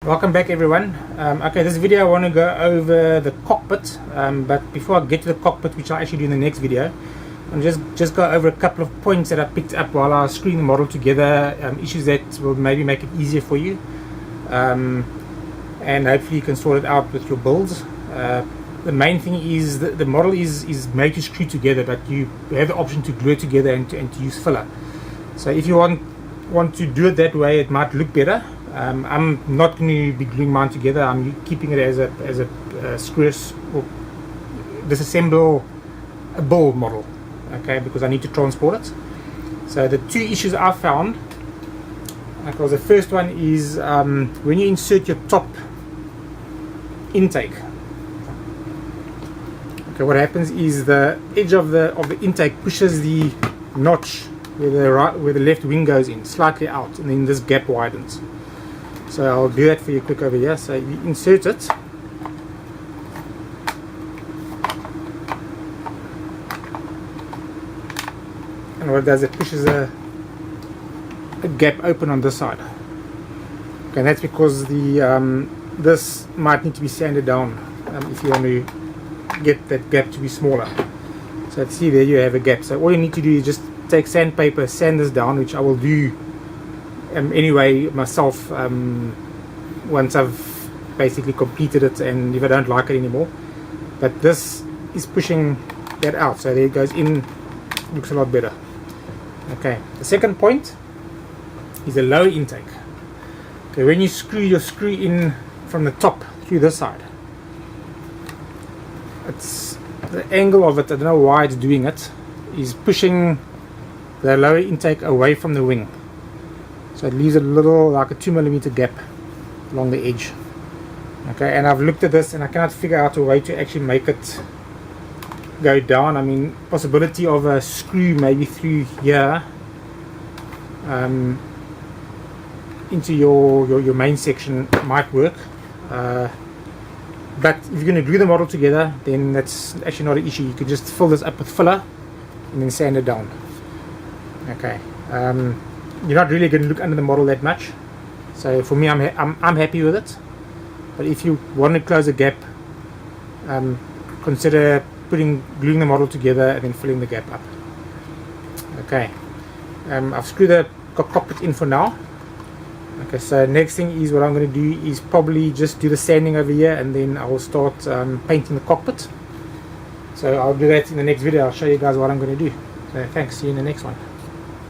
Welcome back everyone. Okay, this video I want to go over the cockpit, but before I get to the cockpit, which I'll actually do in the next video, I'll just go over a couple of points that I picked up while I was screwing the model together, issues that will maybe make it easier for you, and hopefully you can sort it out with your builds. The main thing is the model is made to screw together, but you have the option to glue it together and to use filler. So if you want to do it that way, it might look better. I'm not going to be gluing mine together. I'm keeping it as a screw or disassemble a build model, okay, because I need to transport it. So the two issues I found, because the first one is when you insert your top intake, okay, what happens is the edge of the intake pushes the notch where the left wing goes in slightly out, and then this gap widens. So I'll do that for you quick over here. So you insert it, and what it does, it pushes a gap open on this side. Okay, and that's because the this might need to be sanded down if you want to get that gap to be smaller. So see, there you have a gap. So all you need to do is just take sandpaper, sand this down, which I will do anyway myself once I've basically completed it, and if I don't like it anymore. But this is pushing that out, so there it goes in, looks a lot better. Okay, the second point is a lower intake. Okay, when you screw your screw in from the top through this side, it's the angle of it, I don't know why it's doing it, is pushing the lower intake away from the wing. So it leaves a little, like a 2mm gap along the edge. Okay, and I've looked at this and I cannot figure out a way to actually make it go down. I mean, possibility of a screw maybe through here into your main section might work. But if you're going to glue the model together, then that's actually not an issue. You could just fill this up with filler and then sand it down. Okay. You're not really going to look under the model that much, so for me I'm happy with it. But if you want to close a gap, consider gluing the model together and then filling the gap up. Okay, I've screwed the cockpit in for now. Okay, so next thing is what I'm going to do is probably just do the sanding over here, and then I will start painting the cockpit. So I'll do that in the next video. I'll show you guys what I'm going to do. So thanks, see you in the next one.